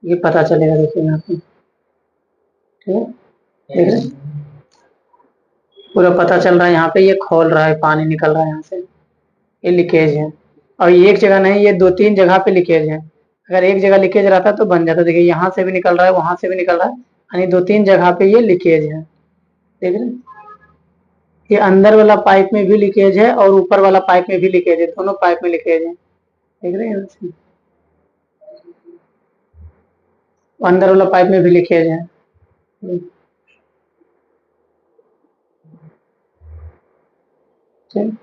ये पता चलेगा, देखिए यहाँ पे, ठीक है, देख रहे हैं? पूरा पता चल रहा है, यहाँ पे ये खोल रहा है, पानी निकल रहा है यहाँ से, ये लीकेज है। और ये एक जगह नहीं, ये 2-3 जगह पे लीकेज है। अगर एक जगह लीकेज रहता तो बन जाता। देखिए यहाँ से भी निकल रहा है, वहां से भी निकल रहा है, यानी 2-3 जगह पे ये लीकेज है, देख रहे हैं? ये अंदर वाला पाइप में भी लीकेज है और ऊपर वाला पाइप में भी लीकेज है, दोनों पाइप में लीकेज है, देख रहे हैं यहाँ से? अंदर वाला पाइप में भी लीकेज है। ठीक।